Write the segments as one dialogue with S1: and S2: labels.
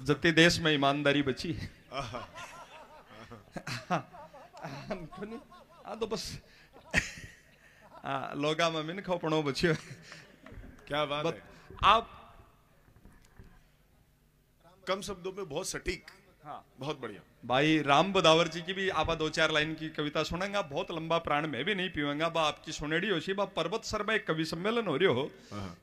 S1: जत्ती देश में ईमानदारी बची है। तो बस लोगा में मिन खोपणो बचियो।
S2: क्या बात है।
S1: आप
S2: कम शब्दों में बहुत सटीक।
S1: हाँ
S2: बहुत बढ़िया
S1: भाई। राम बदावर जी की भी आप 2-4 लाइन की कविता सुनेंगा। बहुत लंबा प्राण में भी नहीं पीऊंगा। बा आपकी सुनेड़ी होशी बा पर्वत सर में एक कवि सम्मेलन हो रही हो।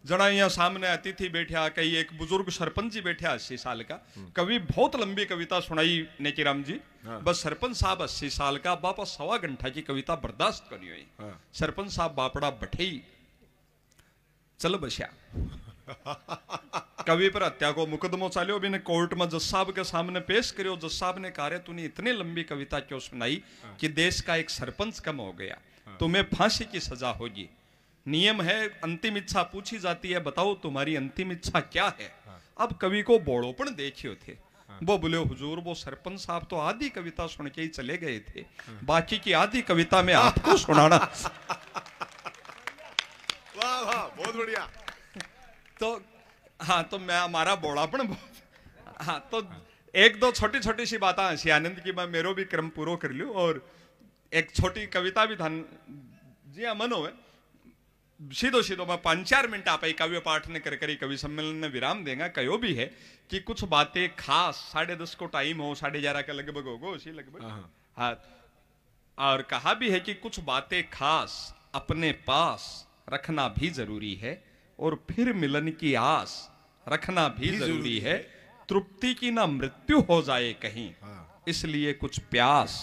S1: जना यहाँ सामने अतिथि बैठा, कई एक बुजुर्ग सरपंच जी बैठा 80 साल का। कवि बहुत लंबी कविता सुनाई नेकीराम जी। बस सरपंच साहब 80 साल का बापा 1.25 घंटा की कविता बर्दाश्त करनी हुई। सरपंच साहब बापड़ा बैठे चल बस्या। कवि पर हत्या को मुकदमो चालियो भी ने कोर्ट में जज साहब के सामने पेश करियो। जज साहब ने कहा तूने इतनी लंबी कविता क्यों सुनाई कि देश का एक सरपंच कम हो गया, तुम्हें फांसी की सजा होगी। नियम है अंतिम इच्छा पूछी जाती है, बताओ तुम्हारी अंतिम इच्छा क्या है। अब कवि को बोड़ोपन देखियो थे। वो बोले हुजूर वो सरपंच साहब तो आधी कविता सुन के ही चले गए थे, बाकी की आधी कविता में आपको सुनाना।
S2: वाह वाह बहुत बढ़िया।
S1: तो हाँ तो मैं हमारा बोड़ापन हाँ तो एक दो छोटी छोटी सी बातें हंसी आनंद की मैं मेरो भी क्रम पूरा कर लूं। और एक छोटी कविता भी धन जी हाँ मनो है सीधो सीधो मैं 5-4 मिनट आप काव्य पाठ ने कर करी कवि सम्मेलन में विराम देगा। कहो भी है कि कुछ बातें खास 10:30 को टाइम हो, 11:30 का लगभग होगा उसी लगभग। हाँ और कहा भी है कि कुछ बातें खास अपने पास रखना भी जरूरी है और फिर मिलन की आस रखना भी जरूरी है। तृप्ति की ना मृत्यु हो जाए कहीं, इसलिए कुछ प्यास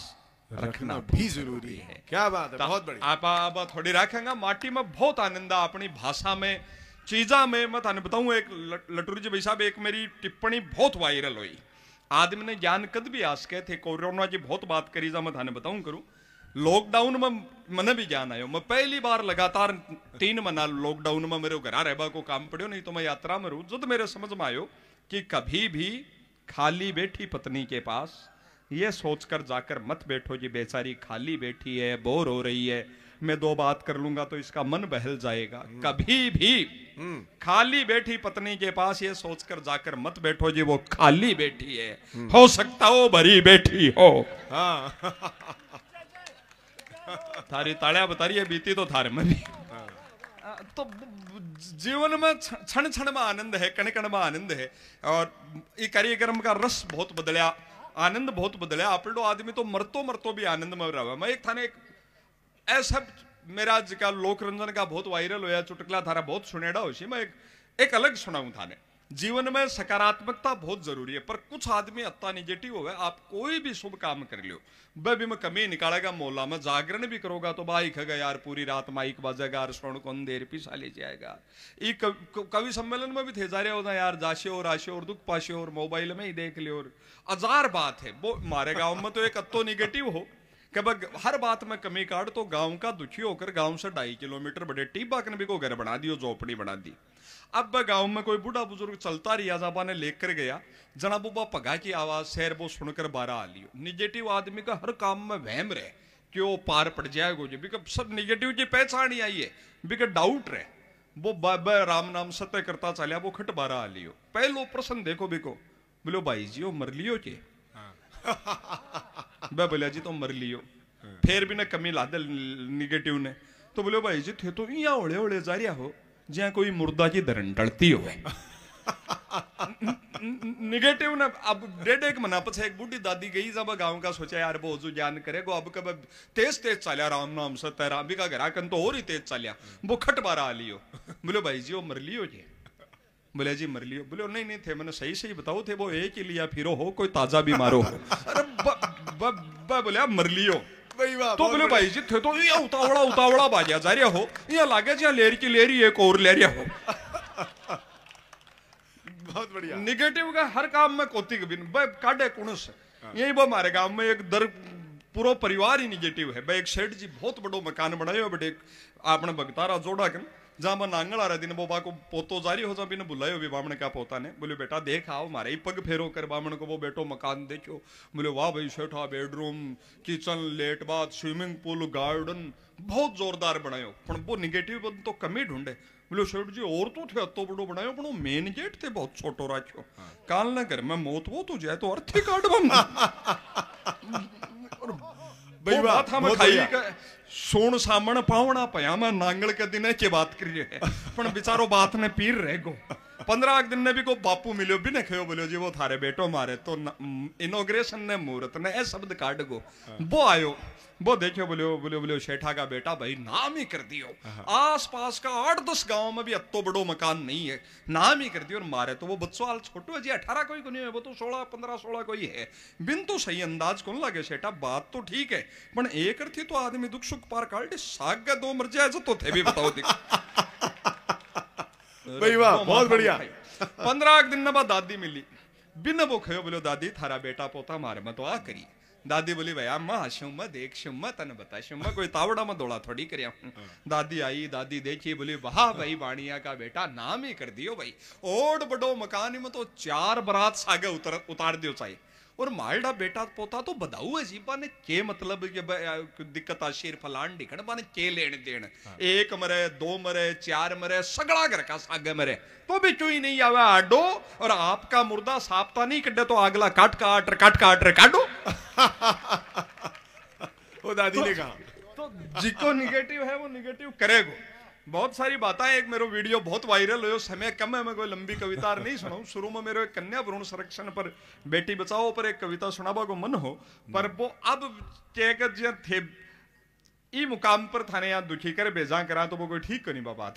S1: रखना भी जरूरी है।
S2: क्या बात है, बहुत बढ़िया।
S1: आप थोड़ी रखेंगे। माटी में बहुत आनंद है अपनी भाषा में चीजा में। मैं थाने बताऊं एक लटूरी जी भाई साहब एक मेरी टिप्पणी बहुत वायरल हुई। आदमी ने ज्ञान कद भी आस के थे। कोरोना की बहुत बात करी जा मैं थाने बताऊं करूं। लॉकडाउन में मने भी ज्ञान आयो। मैं पहली बार लगातार 3 महीना लॉकडाउन में मेरे घर रहबा को काम पड़ियो, नहीं तो मैं यात्रा में रहूं। जब मेरे समझ में आयो कि कभी भी खाली बैठी पत्नी के पास ये सोचकर जाकर मत बैठो जी बेचारी खाली बैठी है, बोर हो रही है, मैं 2 बात कर लूंगा तो इसका मन बहल जाएगा। कभी भी खाली बैठी पत्नी के पास ये सोचकर जाकर मत बैठो जी वो खाली बैठी है, हो सकता हो भरी बैठी हो। थारी तालियां बता रही है बीती तो थारे में भी। तो जीवन में क्षण क्षण में आनंद है, कण कण में आनंद है। और ये कार्यक्रम का रस बहुत बदलिया, आनंद बहुत बदलिया। आप आदमी तो मरतो मरतो भी आनंद में रहा। मैं एक थाने ऐसा मेरा जिका लोक रंजन का बहुत वायरल होया चुटकला थारा बहुत सुनेड़ा हो। मैं एक अलग सुनाऊं थाने। जीवन में सकारात्मकता बहुत जरूरी है, पर कुछ आदमी अत्ता निगेटिव हो गए। आप कोई भी शुभ काम कर लो वह भी मैं कमी निकालेगा। मोहल्ला में जागरण भी करोगा तो भाई खगा यार पूरी रात माइक बजेगा और श्रवण कौन देर पिछा ले जाएगा। ये कवि सम्मेलन में भी थे जा रहे होता यार जाशे और आशे और दुख पाशे और मोबाइल में ही देख ले और हजार बात है। वो हमारे गाँव में तो एक अत्तो निगेटिव हो कि हर बात में कमी काट तो गांव का दुखी होकर गांव से 2.5 किलोमीटर बड़े टीबा ने भी को घर बना दियो, झोपड़ी बना दी। अब गांव में कोई बूढ़ा बुजुर्ग चलता रिया जाबा ने लेकर गया जना बुबा पगा की आवाज शहर वो सुनकर 12 आ लियो। निगेटिव आदमी का हर काम में वहम रहे कि वो पार पड़ जाएगा जी बिका सब निगेटिव की पहचान ही आई है बिका डाउट रहे। वो राम नाम सत्य करता चलिया वो खट 12 आ लियो। पहलो प्रश्न देखो बिको बोलो भाई जी वो मर लियो के बोलिया जी तो मर लियो। फिर भी ना कमी ला दे निगेटिव ने तो बोले भाई जी थे तो यहाँ ओले ओले जा रहा हो जहाँ कोई मुर्दा की धरन टलती हो। निगेटिव ने अब 1.5 महीना पीछे एक बूढ़ी दादी गई जब गांव का सोचा यार वो जो ज्ञान करेगो अब कब तेज तेज चलिया राम नाम सत्य राम भी का घर आकन तो और ही तेज चलिया वो खट 12 आ लियो। बोले भाई जी वो मर लियो जी। बोले जी मर लियो। बोले नहीं नहीं थे मैंने सही सही बताओ थे वो एक ही लिया फिरो हो कोई ताजा बीमारो हो। अरे बोले मर लियो तो बोले भाई जी थे तो ये उतावड़ा उतावड़ा बाजा जा रहा हो ये लागे जी लेर की लेरी एक और ले रहा हो।
S2: बहुत बढ़िया।
S1: निगेटिव का हर काम में कोती बिन काटे कुणस यही वो हमारे गांव में एक दर पूरा परिवार ही निगेटिव है। भाई एक सेठ जी बहुत बड़ो मकान बनायो बट एक आपने बगतारा जोड़ा कर जहां मैं नांगल आ रहा दिन बोबा को पोतो जारी हो जा बुलायो भी बामण का पोता ने। बोले बेटा देख आओ मारे ही पग फेरो कर बामण को वो बेटो मकान देखो। बोले वाह भाई सेठा bedroom kitchen lat bath swimming pool garden बहुत जोरदार बनायो। पर वो निगेटिव तो कमी ढूंढे बोलो सेठ जी और तो थे अतो बड़ो बनायो पण मेन गेट थे बहुत छोटो राख्यो काल ना घर में मौत वो तो जाए तो अर्थी काट बम भाई बात हम खाई का सोन सामण पावना पयामा नांगल के दिन के बात करिए पण बेचारो बात ने पीर रह गो 15 दिन ने भी को बापू मिलो भी ने खयो बोलो जी वो थारे बेटो मारे तो इनोग्रेशन ने मुहूर्त ने ए शब्द काट गो वो आयो वो देखियो बोलियो शेठा का बेटा भाई नाम ही कर दियो आस पास का 8-10 गांव में भी अत्तो बड़ो मकान नहीं है नाम ही कर दियो और मारे तो वो बच्चों हाल छोटो है जी 18 कोई को नहीं है वो तो 16-15-16 कोई है बिन तो सही अंदाज कौन लगे शेठा बात तो ठीक है पर एक थी तो आदमी दुख सुख पार काटे साग का 2 मर जाए तो थे भी बताओ
S2: भाई वाह बहुत बढ़िया
S1: 15 दिन बाद दादी मिली बिन वो खयो बोलो दादी थारा बेटा पोता मारे मैं तो आ करी दादी बोली भैया माँ शुम्मा देख शुम्मा तन बता शुम्मा कोई तावड़ा में दौड़ा थोड़ी करिया दादी आई दादी देखी बोली वाह भाई बाणिया का बेटा नाम ही कर दियो भाई ओड बड़ो मकान में तो 4 बरात सागे उतार दियो चाहिए और मालडा बेटा पोता तो बदाऊ है जी बाने के मतलब के दिक्कत आशीर फलान दिखण बाने के लेन देन 1 मरे 2 मरे 4 मरे सगड़ा घर का सागे मरे तो भी चुई नहीं आवे आडो और आपका मुर्दा सापता नहीं कड्डे तो अगला काट काटो
S2: वो दादी ने कहा
S1: तो जिको निगेटिव है वो निगेटिव करेगो बहुत सारी बातें एक मेरो वीडियो बहुत वायरल हो समय कम है मैं कोई लंबी कविता नहीं सुनाऊं शुरू में मेरे कन्या भ्रूण संरक्षण पर बेटी बचाओ पर एक कविता सुनाबा को मन हो पर वो अब थे ई मुकाम पर थाने यहाँ दुखी कर बेजा करा तो वो कोई ठीक को नहीं बात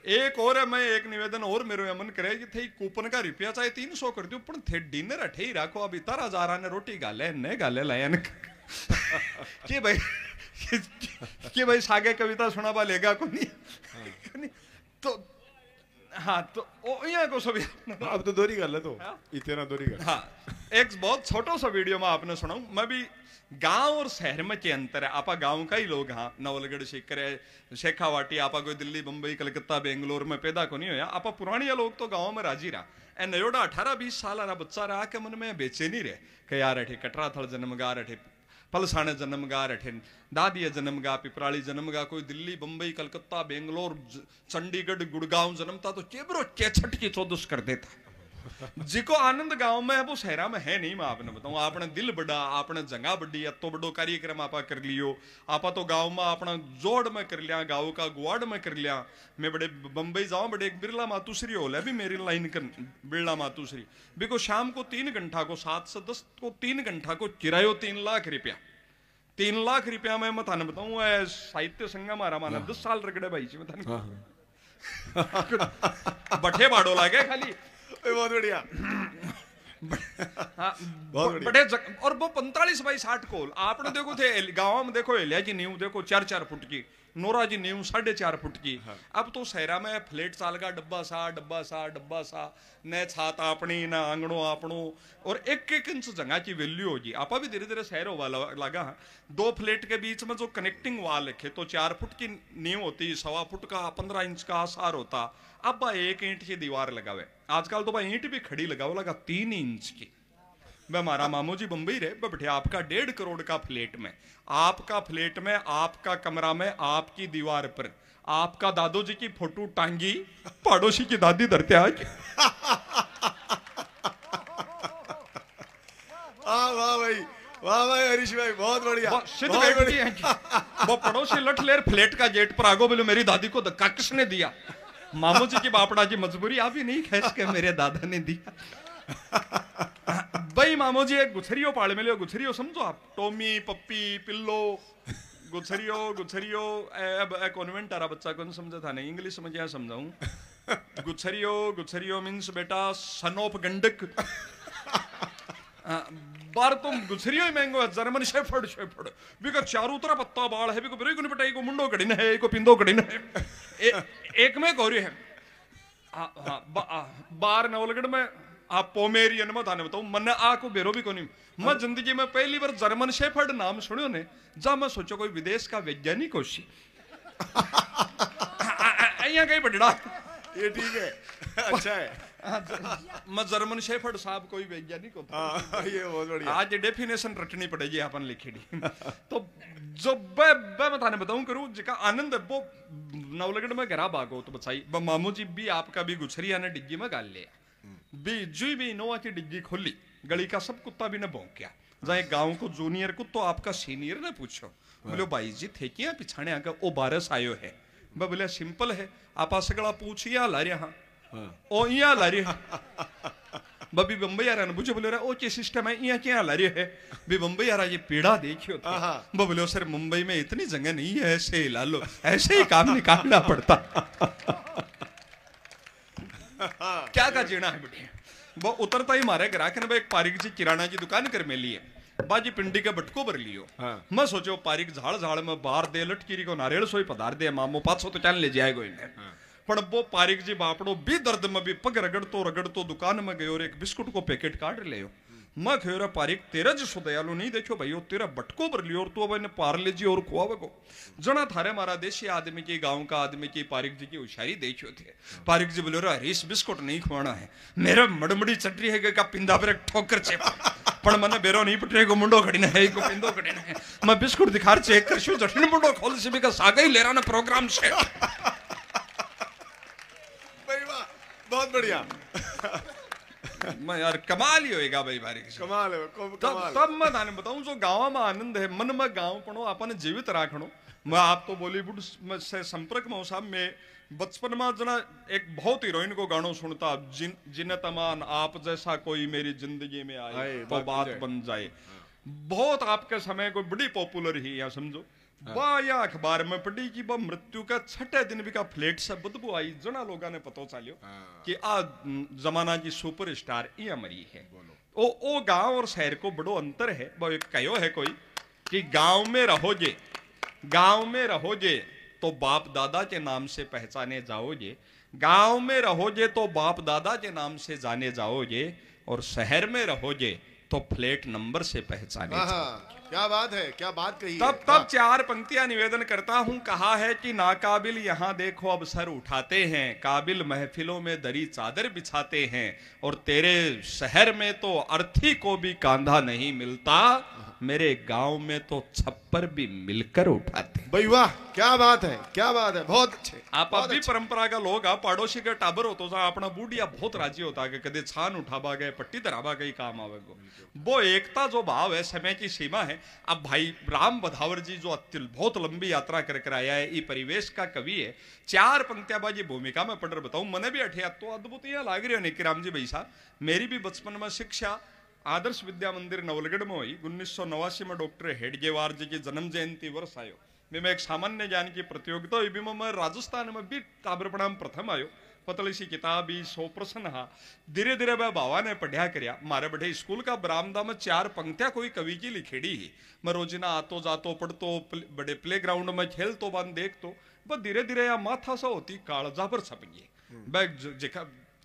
S1: एक और है मैं एक निवेदन और मेरे मन करे कि थे कूपन का रुपया चाहे 300 कर दू पर थे डिनर अठे ही रखो अभी 1000 ने रोटी गाले ने गाले लायन कि भाई कि भाई सागे कविता सुनाबा लेगा को नहीं तो हाँ तो यहाँ को सभी
S2: अब तो दोरी गल है तो इतना दोरी गल
S1: हाँ एक बहुत छोटो सा वीडियो में आपने सुनाऊं मैं भी गांव और शहर में के अंतर है आपा गांव का ही लोग हाँ नवलगढ़ सीकर शेखावाटी आपा कोई दिल्ली बंबई कलकत्ता बेंगलोर में पैदा को नहीं होया आपा पुरानिया लोग तो गांव में राजी रहा ए नयोड़ा 18-20 साल बच्चा रहा के मन में बेचे नहीं रहे कि यार अठे कटरा थल जन्मगार अठे पलसाने जन्मगार अठे दादिया जन्मगा पिपराली जन्मगा कोई दिल्ली बंबई कलकत्ता बेंगलोर चंडीगढ़ गुड़गांव जन्मता तो चेबरो चेछट की चौदस कर देता जिको आनंद गांव में है वो शहरा में है नहीं मैं आपने बताऊं आपने दिल बड़ा आपने जगह बड़ी तो बड़ो कार्यक्रम आपा कर लियो आपा तो गांव में अपना जोड़ में कर लिया गांव का गुआड़ में कर लिया मैं बड़े बंबई जाऊं बड़े एक बिरला मातुश्री हो है भी मेरी लाइन कर बिरला मातुश्री बिको शाम को 3 घंटा को 7 से 10 को 3 घंटा को किरायो 3 लाख रुपया 3 लाख रुपया में मैं थाने बताऊं साहित्य संगम मारा माना 10 साल रगड़े भाई जी मैं थाने बठे बाड़ो लागे खाली
S2: बहुत बढ़िया
S1: बड़े और वो 45 बाई 60 कोल आपने देखो थे गांव में देखो एलिया की नींव देखो 4-4 फुट की नोरा जी नींव 4.5 फुट की अब तो शहरा में फ्लेट साल का डब्बा सा न छात अपनी न आंगणो आपनो और 1-1 इंच जगह की वैल्यू होगी आपा भी धीरे धीरे शहर होगा लगा 2 फ्लेट के बीच में जो कनेक्टिंग वाल रखे तो 4 फुट की नींव होती 1.25 फुट का 15 इंच का आसार होता अब 1 ईंट की दीवार लगावे आजकल तो भाई ईंट भी खड़ी लगाओ लगा 3 इंच की वह हमारा मामू जी बंबई रहे बैठे आपका 1.5 करोड़ का फ्लेट में आपका कमरा में आपकी दीवार पर आपका दादू जी की फोटो टांगी पड़ोसी की दादी धरते आज
S2: वाह भाई हरीश भाई बहुत बढ़िया
S1: वो पड़ोसी लठ लेर फ्लेट का गेट पर आगो बोले मेरी दादी को धक्का किसने दिया मामू जी की बापड़ा जी मजबूरी आप ही नहीं खींच के मेरे दादा ने दिया भाई मामू जी एक गुछरियो पाले मिले गुछरियो समझो आप टोमी पप्पी पिल्लो गुछरियो कॉन्वेंट आ रहा बच्चा कौन समझा था नहीं इंग्लिश में क्या समझाऊं गुछरियो मीन्स बेटा सन ऑफ गंडक बार तुम गुछरियो ही महंगो है जर्मन शेफर्ड बिका चारों तरफ पत्ता बाल है बिको बिरे को निपटाई को मुंडो कड़िन है को पिंदो कड़िन है एक में गौरी है बार नवलगढ़ में आप पोमेरियन में थाने बताऊं मन आको बेरो भी कोनी मैं जिंदगी में पहली बार जर्मन शेफर्ड नाम सुनियो ने जा मैं सोचो कोई विदेश का वैज्ञानिक होशी यहाँ कहीं बड़ा
S2: ये ठीक है अच्छा है
S1: मैं जर्मन शेफर्ड साहब कोई वैज्ञानिक होता
S2: हाँ, ये बहुत बढ़िया।
S1: आज डेफिनेशन रटनी पड़ेगी अपन लिखेड़ी। तो जो मैं थाने बताऊं करूं जिका आनंद है वो नवलगढ़ में घरा भागो तो बचाई मामू जी भी आपका भी गुछरिया ने डिग्गी में गाल लिया भी जुई भी नोआ की डिग्गी खोली गली का सब कुत्ता भी ने भौंकिया जाए गांव को जूनियर को तो आपका सीनियर ने पूछो बोलो भाई जी थे क्या पिछाने आकर ओ बारस आयो है बोले सिंपल है आप सगड़ा पूछिया ला रहा ओ इया ला रहा बबी बम्बई यार ने पूछो बोले ओ के सिस्टम है इया क्या ला रही है भी बम्बई यार ये पीड़ा देखियो था बोले सर मुंबई में इतनी जगह नहीं है ऐसे ही ला लो ऐसे ही काम निकालना पड़ता। क्या का जीना है बेटे वो उतरता ही मारे ग्राहक ने एक पारिक जी किराना की दुकान कर में लिए बाजी पिंडी का बटको भर लियो। मैं सोचो पारिक झाड़ झाड़ में बाहर दे लटकीरी को नारियल सोई पधार दे मामो 500 तो चल ले जाएगा इन्हें पण वो पारिक जी बापड़ो भी दर्द में भी पग रगड़ तो दुकान में गयो और एक बिस्कुट को पैकेट काट ले मैं खेरा पारिक तेरा जिसो दयालु नहीं देखो भाई तेरा बटको भर लियो और तू अब इन्हें पार्ले जी और खुआवे को जना थारे मारा देशी आदमी की गांव का आदमी की पारिक जी की होशियारी देखियो थे। पारिक जी बोले हरीश बिस्कुट नहीं खुआना है मेरा मड़मड़ी चटरी है का पिंदा पर ठोकर चेप पण मने बेरो नहीं पटरे को मुंडो खड़ी है को पिंदो खड़ी है मैं बिस्कुट दिखार चेक करशु जठन मुंडो खोल से भी का सागा ही ले रहा ना प्रोग्राम से
S2: बहुत बढ़िया।
S1: मैं यार कमाल ही होएगा भाई बारी
S2: कमाल है कमाल।
S1: तब मैं थाने बताऊं जो गांव में आनंद है मन में गांव पणो अपन जीवित राखणो। मैं आप तो बॉलीवुड से संपर्क में साहब में बचपन में जना एक बहुत हीरोइन को गानों सुनता जिन तमान आप जैसा कोई मेरी जिंदगी में आए तो बात बन जाए बहुत आपके समय को बड़ी पॉपुलर ही या समझो या अखबार में पढ़ी कि मृत्यु का छठे दिन भी का फ्लेट से बदबू आई जना लोगों ने पता चलियो कि आ जमाना की सुपर स्टार इया मरी है। ओ गांव और शहर को बड़ो अंतर है वो एक कहो है कोई कि गांव में रहोगे तो बाप दादा के नाम से पहचाने जाओगे गांव में रहोगे तो बाप दादा के नाम से जाने जाओगे और शहर में रहोगे तो फ्लैट नंबर से पहचाने
S2: क्या बात है क्या बात कही
S1: तब चार पंक्तियां निवेदन करता हूं कहा है कि नाकाबिल यहां देखो अब सर उठाते हैं काबिल महफिलों में दरी चादर बिछाते हैं और तेरे शहर में तो अर्थी को भी कांधा नहीं मिलता मेरे गांव में तो छप्पर भी मिलकर उठाते
S2: भाई वाह क्या बात है बहुत अच्छे
S1: आप अब भी परंपरा का लोग आप पड़ोसी का टाबर हो तो अपना बूढ़िया बहुत राजी होता है कदे छान उठावा गए पट्टी धरावा गई काम आवे को वो एकता जो भाव है समय की सीमा है। अब भाई राम बधावर जी जो बहुत लंबी यात्रा कर आया है ये परिवेश का कवि है चार पंक्तियां बाजी भूमिका में पढ़ बताऊं मने भी अठिया तो अद्भुत लाग रही हो निकिराम जी भाई साहब मेरी भी बचपन में शिक्षा आदर्श विद्या मंदिर नवलगढ़ में हुई 1989 में डॉक्टर हेडगेवार जी की जन्म जयंती वर्ष आयो मैं एक सामान्य ज्ञान की प्रतियोगिता हुई मैं राजस्थान में भी ताबरपणाम प्रथम आयो पतली सी किताब 100 प्रश्न हा धीरे धीरे वह बाबा ने पढ़िया करया मारे बढ़े स्कूल का बरामदा में चार पंक्तियां कोई कवि की लिखेड़ी ही मैं रोजिना आतो जातो पढ़तो बड़े प्ले ग्राउंड में खेलतो बन देखतो बस धीरे धीरे या माथा सा होती कालजा पर छप गई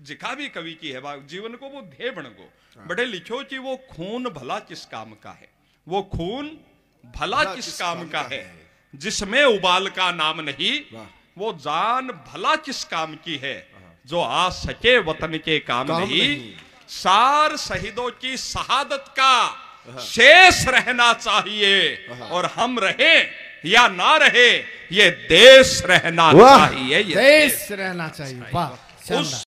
S1: जिका भी कवि की है जीवन को वो ध्येय बन गो बड़े लिखो कि वो खून भला किस काम का है वो खून भला किस काम का है जिसमें उबाल का नाम नहीं वो जान भला किस काम की है जो आ सके वतन के काम नहीं सार शहीदों की शहादत का शेष रहना चाहिए और हम रहे या ना रहे ये देश रहना चाहिए
S3: देश रहना चाहिए वाह।